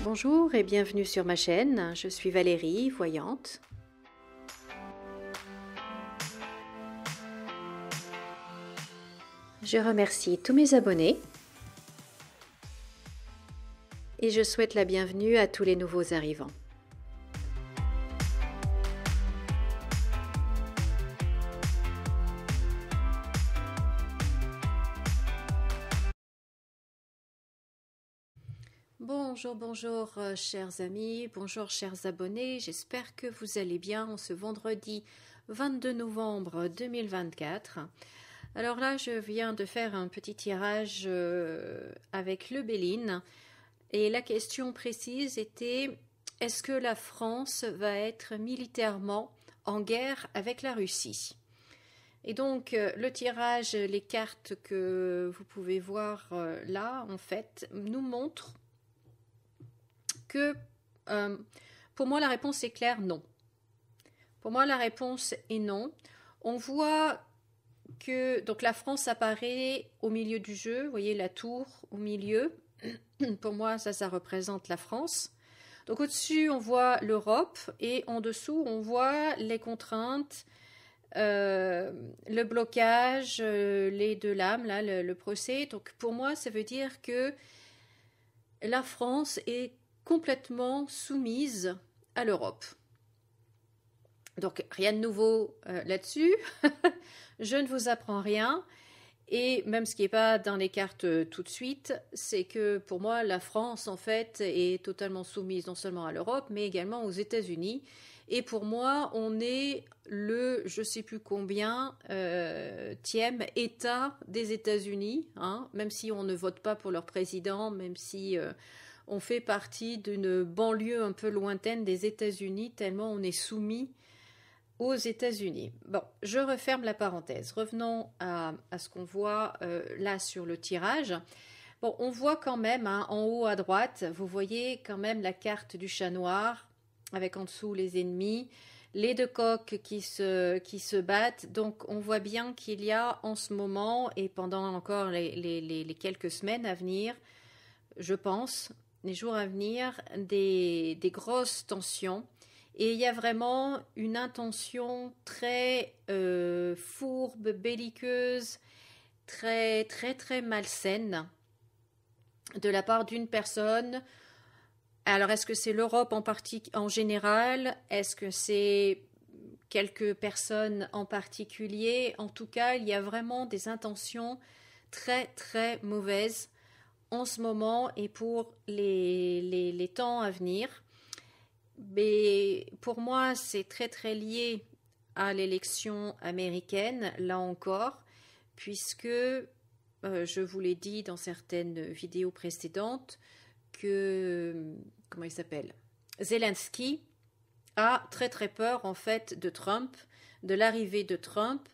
Bonjour et bienvenue sur ma chaîne, je suis Valérie, voyante. Je remercie tous mes abonnés et je souhaite la bienvenue à tous les nouveaux arrivants. Bonjour, chers amis, bonjour chers abonnés, j'espère que vous allez bien en ce vendredi 22 novembre 2024. Alors là, je viens de faire un petit tirage avec le Béline et la question précise était: est-ce que la France va être militairement en guerre avec la Russie? Et donc le tirage, les cartes que vous pouvez voir là, en fait, nous montrent que pour moi la réponse est claire, non. Pour moi la réponse est non. On voit que donc la France apparaît au milieu du jeu, vous voyez la tour au milieu. Pour moi ça représente la France. Donc au-dessus on voit l'Europe et en dessous on voit les contraintes, le blocage, les deux lames, là, le procès. Donc pour moi ça veut dire que la France est complètement soumise à l'Europe. Donc rien de nouveau là-dessus, je ne vous apprends rien, et même ce qui n'est pas dans les cartes tout de suite, c'est que pour moi la France en fait est totalement soumise non seulement à l'Europe mais également aux États-Unis, et pour moi on est le je ne sais plus combien tième État des États-Unis, hein, même si on ne vote pas pour leur président, même si on fait partie d'une banlieue un peu lointaine des États-Unis, tellement on est soumis aux États-Unis. Bon, je referme la parenthèse. Revenons à ce qu'on voit là sur le tirage. Bon, on voit quand même, hein, en haut à droite, vous voyez quand même la carte du chat noir, avec en dessous les ennemis, les deux coqs qui se battent. Donc on voit bien qu'il y a en ce moment, et pendant encore les quelques semaines à venir, je pense, les jours à venir, des grosses tensions, et il y a vraiment une intention très fourbe, belliqueuse, très malsaine de la part d'une personne. Alors est-ce que c'est l'Europe en général? Est-ce que c'est quelques personnes en particulier? En tout cas, il y a vraiment des intentions très mauvaises en ce moment et pour les temps à venir. Mais pour moi, c'est très lié à l'élection américaine, là encore, puisque je vous l'ai dit dans certaines vidéos précédentes que, comment il s'appelle, Zelensky a très peur en fait de Trump, de l'arrivée de Trump.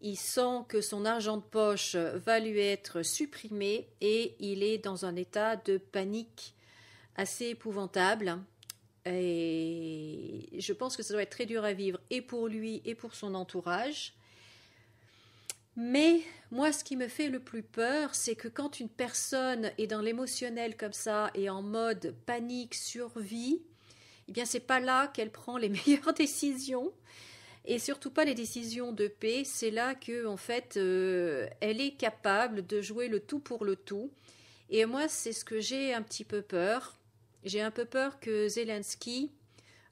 Il sent que son argent de poche va lui être supprimé et il est dans un état de panique assez épouvantable. Et je pense que ça doit être très dur à vivre et pour lui et pour son entourage. Mais moi, ce qui me fait le plus peur, c'est que quand une personne est dans l'émotionnel comme ça et en mode panique, survie, eh bien, c'est pas là qu'elle prend les meilleures décisions. Et surtout pas les décisions de paix. C'est là que, en fait, elle est capable de jouer le tout pour le tout. Et moi, c'est ce que j'ai un petit peu peur. J'ai un peu peur que Zelensky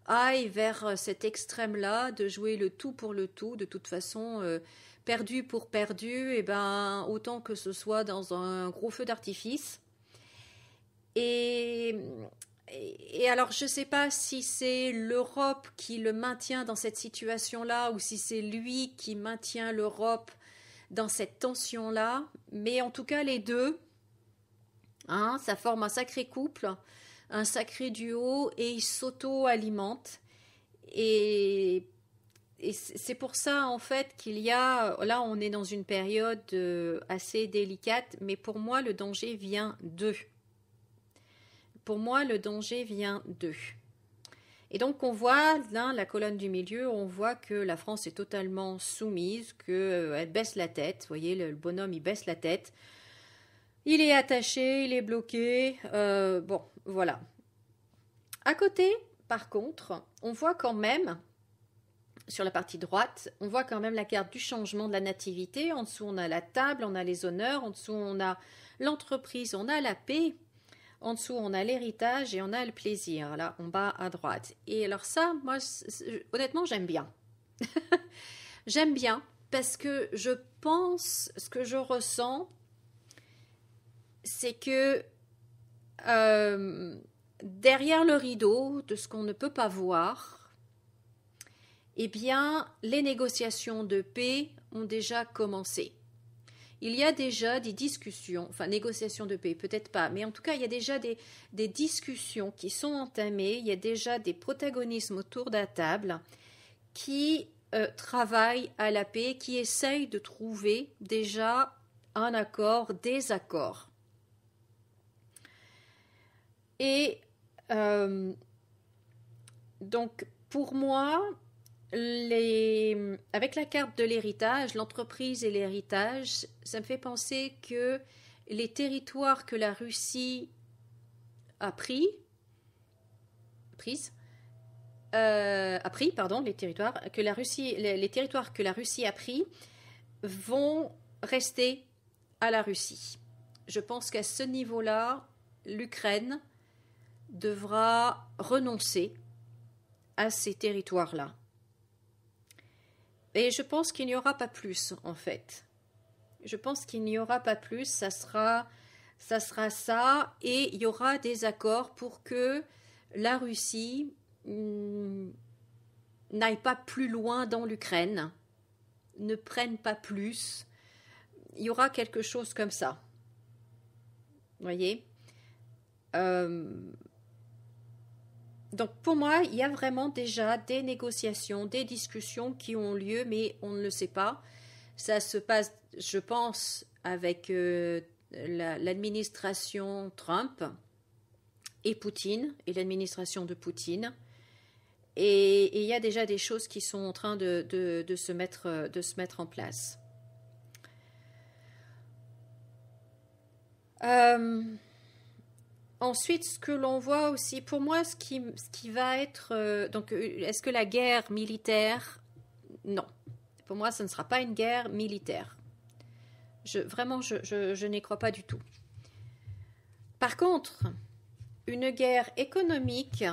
aille vers cet extrême-là, de jouer le tout pour le tout. De toute façon, perdu pour perdu, et ben, autant que ce soit dans un gros feu d'artifice. Et alors, je ne sais pas si c'est l'Europe qui le maintient dans cette situation-là ou si c'est lui qui maintient l'Europe dans cette tension-là. Mais en tout cas, les deux, hein, ça forme un sacré couple, un sacré duo, et ils s'auto-alimentent. Et c'est pour ça, en fait, qu'il y a... Là, on est dans une période assez délicate, mais pour moi, le danger vient d'eux. Pour moi, le danger vient d'eux. Et donc, on voit, là, la colonne du milieu, on voit que la France est totalement soumise, qu'elle baisse la tête. Vous voyez, le bonhomme, il baisse la tête. Il est attaché, il est bloqué. Bon, voilà. À côté, par contre, on voit quand même, sur la partie droite, on voit quand même la carte du changement de la nativité. En dessous, on a la table, on a les honneurs. En dessous, on a l'entreprise, on a la paix. En dessous, on a l'héritage et on a le plaisir, là, en bas à droite. Et alors ça, moi, honnêtement, j'aime bien. J'aime bien parce que je pense, ce que je ressens, c'est que derrière le rideau de ce qu'on ne peut pas voir, eh bien, les négociations de paix ont déjà commencé. Il y a déjà des discussions, enfin négociations de paix, peut-être pas, mais en tout cas, il y a déjà des discussions qui sont entamées, il y a déjà des protagonismes autour de la table qui travaillent à la paix, qui essayent de trouver déjà un accord, des accords. Et donc, pour moi, avec la carte de l'héritage, l'entreprise et l'héritage, ça me fait penser que les territoires que la Russie a pris, les territoires que la Russie a pris vont rester à la Russie. Je pense qu'à ce niveau-là, l'Ukraine devra renoncer à ces territoires-là. Et je pense qu'il n'y aura pas plus, en fait. Je pense qu'il n'y aura pas plus, ça sera ça, et il y aura des accords pour que la Russie n'aille pas plus loin dans l'Ukraine, ne prenne pas plus. Il y aura quelque chose comme ça. Vous voyez ? Donc pour moi, il y a vraiment déjà des négociations, des discussions qui ont lieu, mais on ne le sait pas. Ça se passe, je pense, avec l'administration Trump et Poutine, et l'administration de Poutine. Et il y a déjà des choses qui sont en train de se mettre en place. Ensuite, ce que l'on voit aussi, pour moi, ce qui va être... donc, est-ce que la guerre militaire... Non. Pour moi, ce ne sera pas une guerre militaire. Vraiment, je n'y crois pas du tout. Par contre, une guerre économique,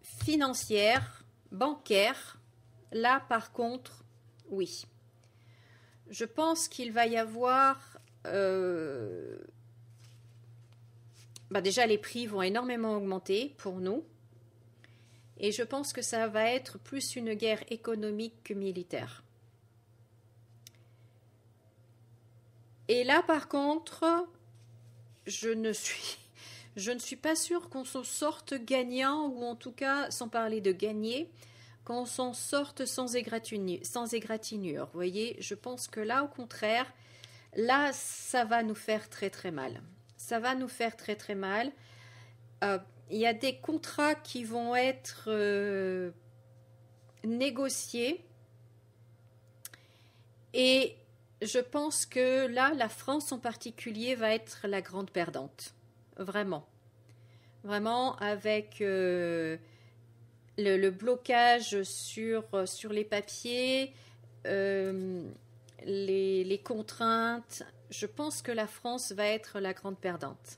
financière, bancaire, là, par contre, oui. Je pense qu'il va y avoir... déjà, les prix vont énormément augmenter pour nous. Et je pense que ça va être plus une guerre économique que militaire. Et là, par contre, je ne suis pas sûre qu'on s'en sorte gagnant, ou en tout cas, sans parler de gagner, qu'on s'en sorte sans égratignure. Vous voyez, je pense que là, au contraire, là, ça va nous faire très très mal. Ça va nous faire très très mal. Il y a des contrats qui vont être négociés. Et je pense que là, la France en particulier va être la grande perdante. Vraiment. Vraiment, avec le blocage sur les papiers, les contraintes. Je pense que la France va être la grande perdante.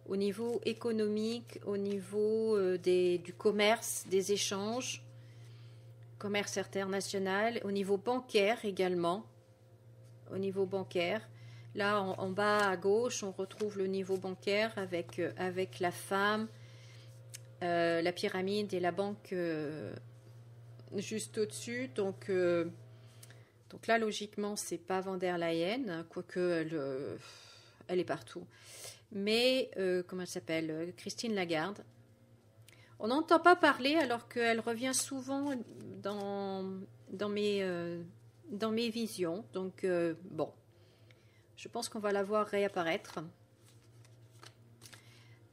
Au niveau économique, au niveau du commerce, des échanges, commerce international, au niveau bancaire également. Au niveau bancaire, là en bas à gauche, on retrouve le niveau bancaire avec la femme, la pyramide et la banque juste au-dessus. Donc là, logiquement, c'est pas Van der Leyen, quoique elle est partout. Mais, comment elle s'appelle ? Christine Lagarde. On n'entend pas parler alors qu'elle revient souvent dans mes visions. Donc, bon, je pense qu'on va la voir réapparaître.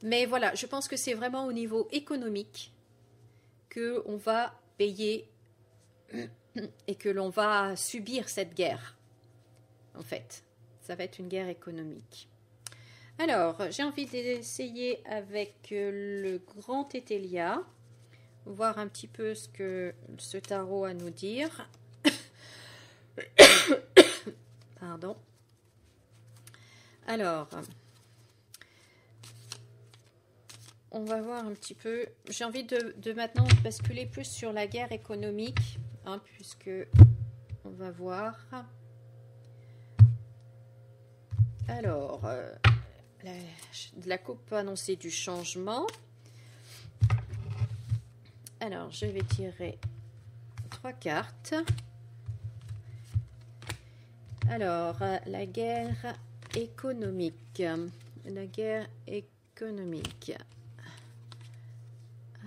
Mais voilà, je pense que c'est vraiment au niveau économique qu'on va payer et que l'on va subir cette guerre. En fait, ça va être une guerre économique. Alors, j'ai envie d'essayer avec le grand Tétélia, voir un petit peu ce que ce tarot a à nous dire. Pardon. Alors, on va voir un petit peu. J'ai envie de maintenant basculer plus sur la guerre économique, hein, puisque on va voir. Alors, la coupe annoncée du changement. Alors, je vais tirer 3 cartes. Alors, la guerre économique. La guerre économique.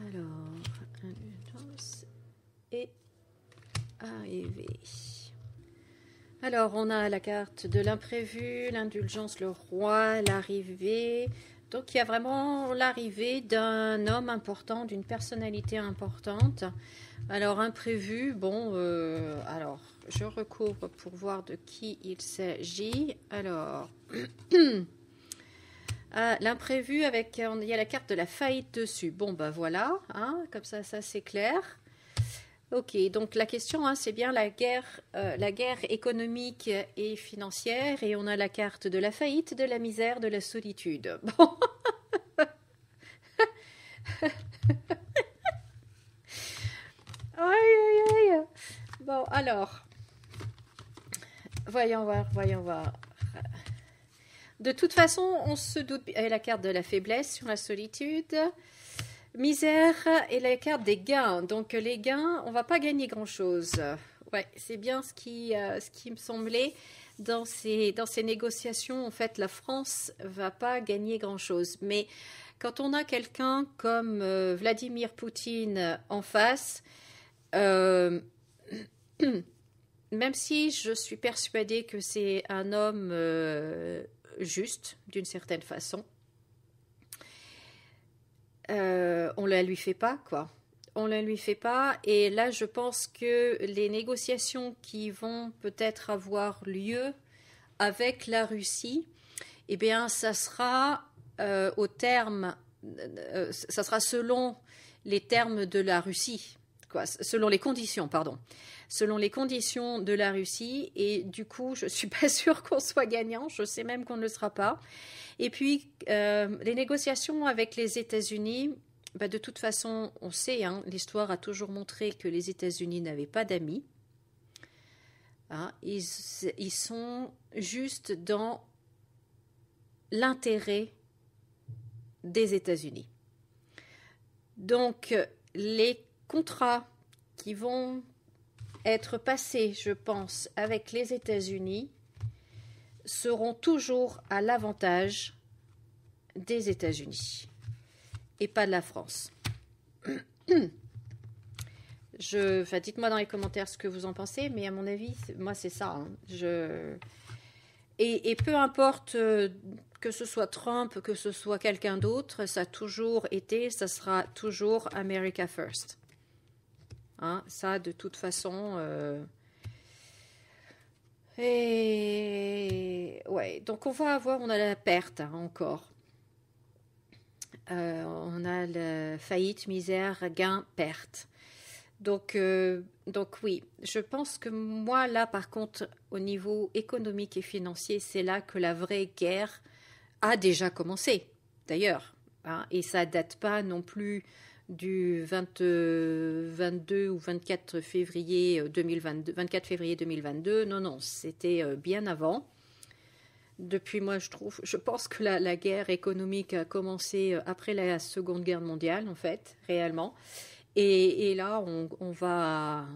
Alors, indulgence et arrivée. Alors, on a la carte de l'imprévu, l'indulgence, le roi, l'arrivée. Donc, il y a vraiment l'arrivée d'un homme important, d'une personnalité importante. Alors, imprévu, bon, alors, je recouvre pour voir de qui il s'agit. Alors, l'imprévu, avec, il y a la carte de la faillite dessus. Bon, ben voilà, hein, comme ça c'est clair. Ok, donc la question, hein, c'est bien la guerre économique et financière, et on a la carte de la faillite, de la misère, de la solitude. Bon. Aïe, aïe, aïe. Bon, alors, voyons voir. De toute façon, on se doute, la carte de la faiblesse sur la solitude, misère et la carte des gains. Donc les gains, on va pas gagner grand-chose. Ouais, c'est bien ce qui me semblait dans ces négociations. En fait, la France va pas gagner grand-chose. Mais quand on a quelqu'un comme Vladimir Poutine en face, même si je suis persuadée que c'est un homme juste, d'une certaine façon, on ne la lui fait pas, quoi. On ne la lui fait pas. Et là, je pense que les négociations qui vont peut-être avoir lieu avec la Russie, eh bien, ça sera ça sera selon les termes de la Russie, quoi, selon les conditions, pardon. Selon les conditions de la Russie, et du coup, je ne suis pas sûre qu'on soit gagnant, je sais même qu'on ne le sera pas. Et puis, les négociations avec les États-Unis, bah, de toute façon, on sait, hein, l'histoire a toujours montré que les États-Unis n'avaient pas d'amis. Hein, ils sont juste dans l'intérêt des États-Unis. Donc, les contrats qui vont être passés, je pense, avec les États-Unis seront toujours à l'avantage des États-Unis et pas de la France. Dites-moi dans les commentaires ce que vous en pensez, mais à mon avis, moi c'est ça. Hein. Et peu importe que ce soit Trump, que ce soit quelqu'un d'autre, ça a toujours été, ça sera toujours America First. Hein, ça, de toute façon. Et ouais, donc on a la perte hein, encore. On a la faillite, misère, gain, perte. Donc oui, je pense que moi, là, par contre, au niveau économique et financier, c'est là que la vraie guerre a déjà commencé, d'ailleurs. Hein, et ça ne date pas non plus du 22 ou 24 février 2022, 24 février 2022. Non, c'était bien avant. Depuis, moi, je pense que la guerre économique a commencé après la Seconde Guerre mondiale, en fait, réellement. Et là, on va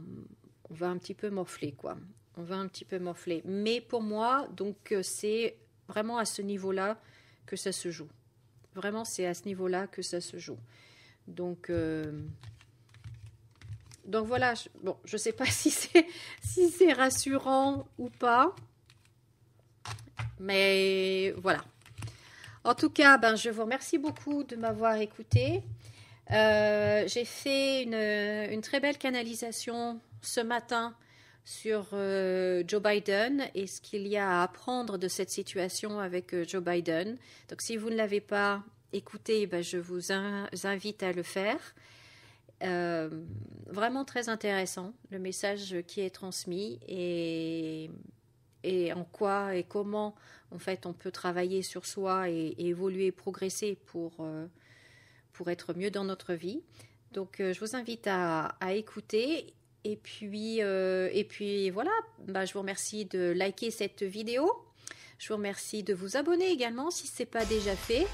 un petit peu morfler, quoi. On va un petit peu morfler. Mais pour moi, donc, c'est vraiment à ce niveau-là que ça se joue. Vraiment, c'est à ce niveau-là que ça se joue. Donc voilà. Bon, je ne sais pas si c'est rassurant ou pas. Mais voilà. En tout cas, je vous remercie beaucoup de m'avoir écouté. J'ai fait une très belle canalisation ce matin sur Joe Biden et ce qu'il y a à apprendre de cette situation avec Joe Biden. Donc si vous ne l'avez pas écouté, ben, je vous invite à le faire. Vraiment très intéressant le message qui est transmis et en quoi et comment en fait on peut travailler sur soi et évoluer, progresser pour être mieux dans notre vie. Donc je vous invite à écouter et puis voilà, bah, je vous remercie de liker cette vidéo. Je vous remercie de vous abonner également si ce n'est pas déjà fait.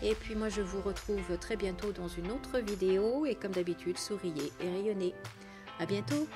Et puis moi je vous retrouve très bientôt dans une autre vidéo et comme d'habitude, souriez et rayonnez. À bientôt.